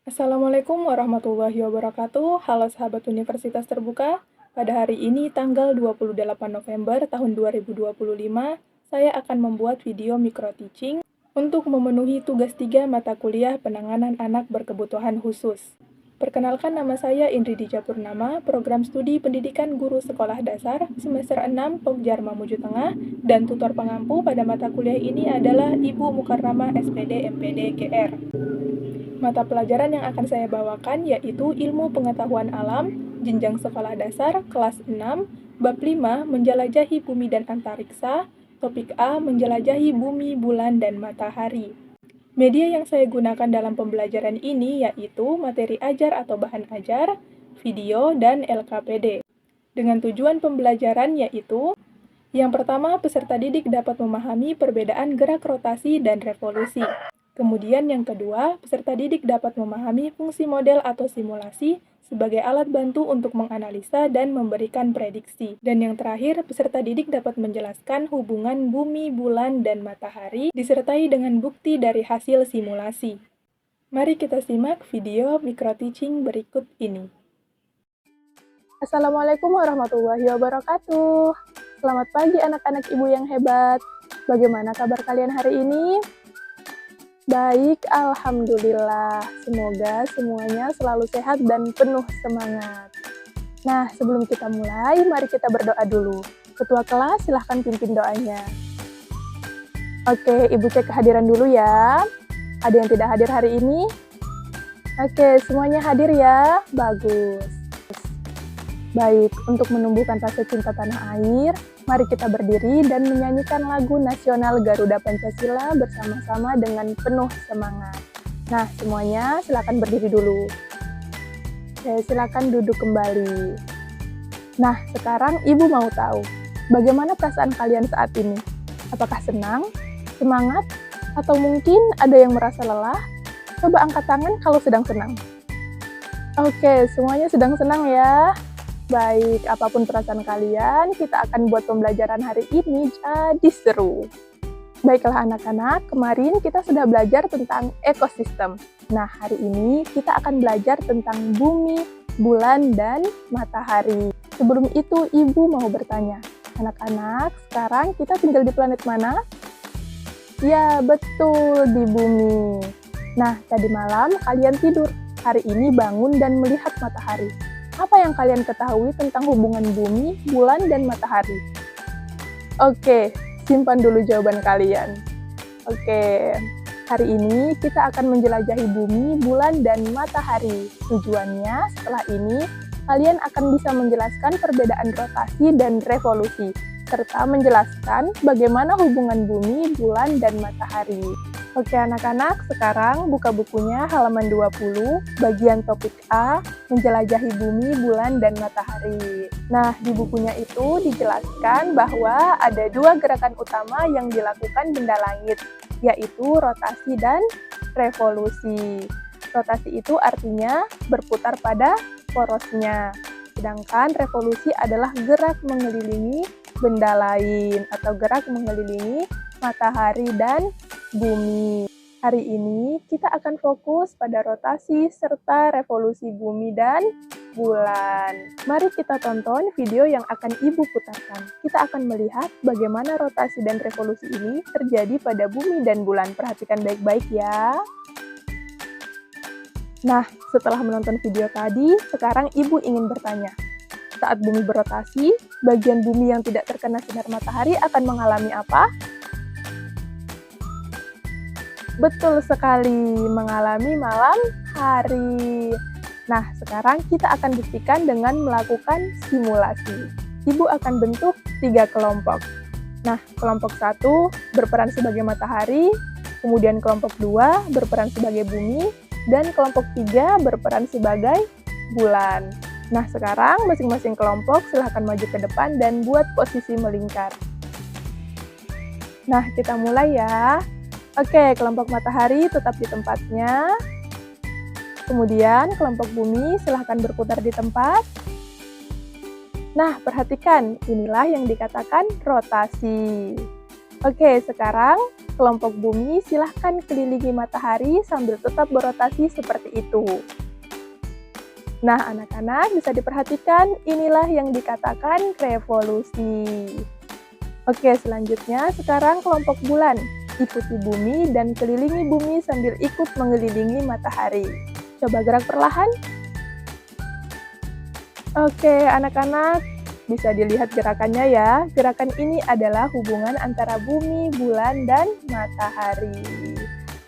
Assalamualaikum warahmatullahi wabarakatuh. Halo sahabat Universitas Terbuka. Pada hari ini tanggal 28 November tahun 2025, saya akan membuat video micro teaching untuk memenuhi tugas 3 mata kuliah penanganan anak berkebutuhan khusus. Perkenalkan, nama saya Indri Dija Purnama, program studi pendidikan guru sekolah dasar semester 6 Pokjar Mamuju Tengah, dan tutor pengampu pada mata kuliah ini adalah Ibu Mukarramah SPD MPD GR. Mata pelajaran yang akan saya bawakan yaitu Ilmu Pengetahuan Alam, Jenjang Sekolah Dasar, kelas 6, bab 5, Menjelajahi Bumi dan Antariksa, topik A, Menjelajahi Bumi, Bulan, dan Matahari. Media yang saya gunakan dalam pembelajaran ini yaitu materi ajar atau bahan ajar, video, dan LKPD. Dengan tujuan pembelajaran yaitu: yang pertama, peserta didik dapat memahami perbedaan gerak rotasi dan revolusi. Kemudian yang kedua, peserta didik dapat memahami fungsi model atau simulasi sebagai alat bantu untuk menganalisa dan memberikan prediksi. Dan yang terakhir, peserta didik dapat menjelaskan hubungan bumi, bulan, dan matahari disertai dengan bukti dari hasil simulasi. Mari kita simak video micro teaching berikut ini. Assalamualaikum warahmatullahi wabarakatuh. Selamat pagi anak-anak ibu yang hebat. Bagaimana kabar kalian hari ini? Baik, alhamdulillah. Semoga semuanya selalu sehat dan penuh semangat. Nah, sebelum kita mulai, mari kita berdoa dulu. Ketua kelas, silahkan pimpin doanya. Oke, ibu cek kehadiran dulu ya. Ada yang tidak hadir hari ini? Oke, semuanya hadir ya. Bagus. Baik, untuk menumbuhkan rasa cinta tanah air, mari kita berdiri dan menyanyikan lagu nasional Garuda Pancasila bersama-sama dengan penuh semangat. Nah, semuanya silakan berdiri dulu. Oke, silakan duduk kembali. Nah, sekarang ibu mau tahu, bagaimana perasaan kalian saat ini? Apakah senang, semangat, atau mungkin ada yang merasa lelah? Coba angkat tangan kalau sedang senang. Oke, semuanya sedang senang ya. Baik, apapun perasaan kalian, kita akan buat pembelajaran hari ini jadi seru. Baiklah anak-anak, kemarin kita sudah belajar tentang ekosistem. Nah, hari ini kita akan belajar tentang bumi, bulan, dan matahari. Sebelum itu, ibu mau bertanya, anak-anak, sekarang kita tinggal di planet mana? Ya, betul, di bumi. Nah, tadi malam kalian tidur, hari ini bangun dan melihat matahari. Apa yang kalian ketahui tentang hubungan bumi, bulan, dan matahari? Oke, simpan dulu jawaban kalian. Oke, hari ini kita akan menjelajahi bumi, bulan, dan matahari. Tujuannya, setelah ini, kalian akan bisa menjelaskan perbedaan rotasi dan revolusi, serta menjelaskan bagaimana hubungan bumi, bulan, dan matahari. Oke anak-anak, sekarang buka bukunya halaman 20, bagian topik A, menjelajahi bumi, bulan, dan matahari. Nah, di bukunya itu dijelaskan bahwa ada dua gerakan utama yang dilakukan benda langit, yaitu rotasi dan revolusi. Rotasi itu artinya berputar pada porosnya, sedangkan revolusi adalah gerak mengelilingi benda lain atau gerak mengelilingi matahari dan bumi. Hari ini kita akan fokus pada rotasi serta revolusi bumi dan bulan. Mari kita tonton video yang akan ibu putarkan. Kita akan melihat bagaimana rotasi dan revolusi ini terjadi pada bumi dan bulan. Perhatikan baik-baik ya. Nah, setelah menonton video tadi, sekarang ibu ingin bertanya. Saat bumi berotasi, bagian bumi yang tidak terkena sinar matahari akan mengalami apa? Betul sekali, mengalami malam hari. Nah, sekarang kita akan buktikan dengan melakukan simulasi. Ibu akan bentuk 3 kelompok. Nah, kelompok 1 berperan sebagai matahari, kemudian kelompok 2 berperan sebagai bumi, dan kelompok 3 berperan sebagai bulan. Nah, sekarang masing-masing kelompok silahkan maju ke depan dan buat posisi melingkar. Nah, kita mulai ya. Oke, kelompok matahari tetap di tempatnya. Kemudian kelompok bumi silahkan berputar di tempat. Nah, perhatikan, inilah yang dikatakan rotasi. Oke, sekarang kelompok bumi silahkan kelilingi matahari sambil tetap berotasi seperti itu. Nah, anak-anak bisa diperhatikan, inilah yang dikatakan revolusi. Oke, selanjutnya sekarang kelompok bulan. Ikuti bumi dan kelilingi bumi sambil ikut mengelilingi matahari. Coba gerak perlahan. Oke, anak-anak, bisa dilihat gerakannya ya. Gerakan ini adalah hubungan antara bumi, bulan, dan matahari.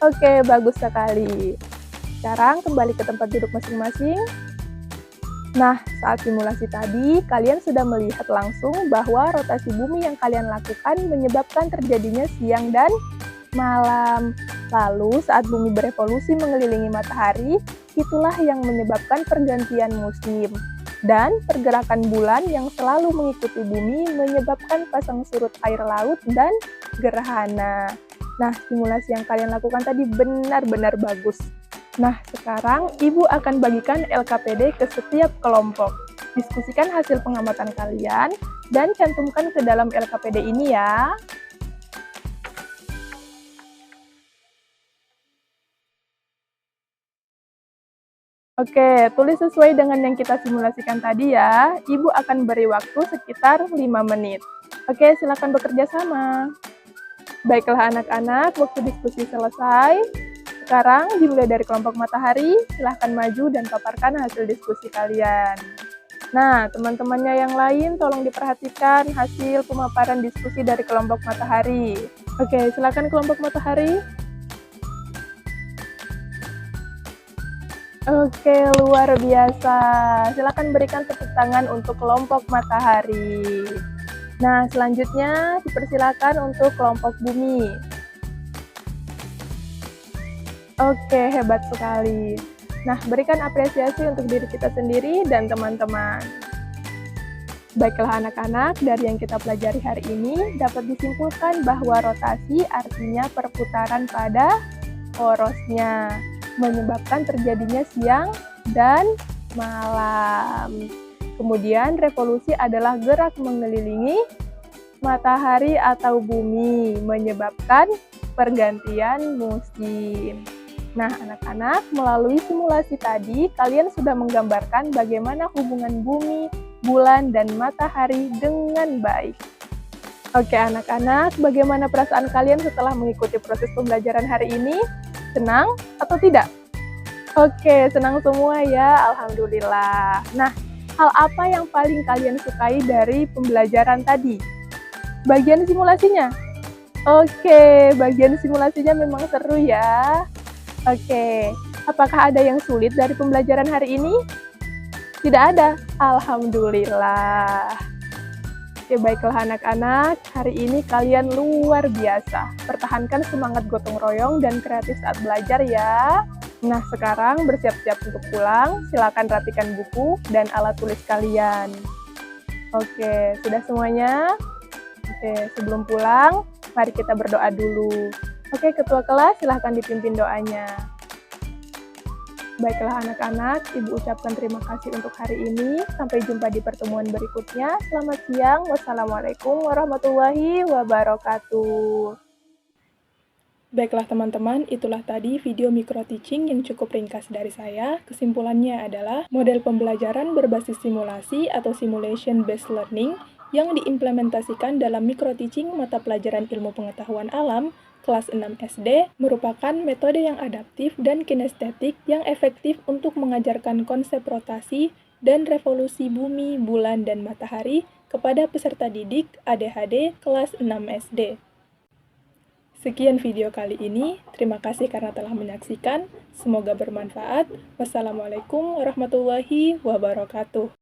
Oke, bagus sekali. Sekarang kembali ke tempat duduk masing-masing. Nah, saat simulasi tadi, kalian sudah melihat langsung bahwa rotasi bumi yang kalian lakukan menyebabkan terjadinya siang dan malam. Lalu, saat bumi berevolusi mengelilingi matahari, itulah yang menyebabkan pergantian musim. Dan pergerakan bulan yang selalu mengikuti bumi menyebabkan pasang surut air laut dan gerhana. Nah, simulasi yang kalian lakukan tadi benar-benar bagus. Nah, sekarang Ibu akan bagikan LKPD ke setiap kelompok. Diskusikan hasil pengamatan kalian dan cantumkan ke dalam LKPD ini ya. Oke, tulis sesuai dengan yang kita simulasikan tadi ya. Ibu akan beri waktu sekitar 5 menit. Oke, silakan bekerja sama. Baiklah anak-anak, waktu diskusi selesai. Sekarang dimulai dari kelompok matahari, silahkan maju dan paparkan hasil diskusi kalian. Nah, teman-temannya yang lain tolong diperhatikan hasil pemaparan diskusi dari kelompok matahari. Oke, silakan kelompok matahari. Oke, luar biasa. Silakan berikan tepuk tangan untuk kelompok matahari. Nah, selanjutnya dipersilakan untuk kelompok bumi. Oke, hebat sekali. Nah, berikan apresiasi untuk diri kita sendiri dan teman-teman. Baiklah anak-anak, dari yang kita pelajari hari ini dapat disimpulkan bahwa rotasi artinya perputaran pada porosnya, menyebabkan terjadinya siang dan malam. Kemudian revolusi adalah gerak mengelilingi matahari atau bumi, menyebabkan pergantian musim. Nah, anak-anak, melalui simulasi tadi, kalian sudah menggambarkan bagaimana hubungan bumi, bulan, dan matahari dengan baik. Oke anak-anak, bagaimana perasaan kalian setelah mengikuti proses pembelajaran hari ini? Senang atau tidak? Oke, senang semua ya, alhamdulillah. Nah, hal apa yang paling kalian sukai dari pembelajaran tadi? Bagian simulasinya? Oke, bagian simulasinya memang seru ya. Oke, apakah ada yang sulit dari pembelajaran hari ini? Tidak ada? Alhamdulillah. Oke, baiklah anak-anak, hari ini kalian luar biasa. Pertahankan semangat gotong royong dan kreatif saat belajar ya. Nah, sekarang bersiap-siap untuk pulang. Silakan rapikan buku dan alat tulis kalian. Oke, sudah semuanya? Oke, sebelum pulang, mari kita berdoa dulu. Oke, ketua kelas, silahkan dipimpin doanya. Baiklah anak-anak, Ibu ucapkan terima kasih untuk hari ini. Sampai jumpa di pertemuan berikutnya. Selamat siang. Wassalamualaikum warahmatullahi wabarakatuh. Baiklah teman-teman, itulah tadi video micro teaching yang cukup ringkas dari saya. Kesimpulannya adalah model pembelajaran berbasis simulasi atau simulation based learning yang diimplementasikan dalam micro teaching mata pelajaran ilmu pengetahuan alam kelas 6 SD merupakan metode yang adaptif dan kinestetik yang efektif untuk mengajarkan konsep rotasi dan revolusi bumi, bulan, dan matahari kepada peserta didik ADHD kelas 6 SD. Sekian video kali ini, terima kasih karena telah menyaksikan, semoga bermanfaat. Wassalamualaikum warahmatullahi wabarakatuh.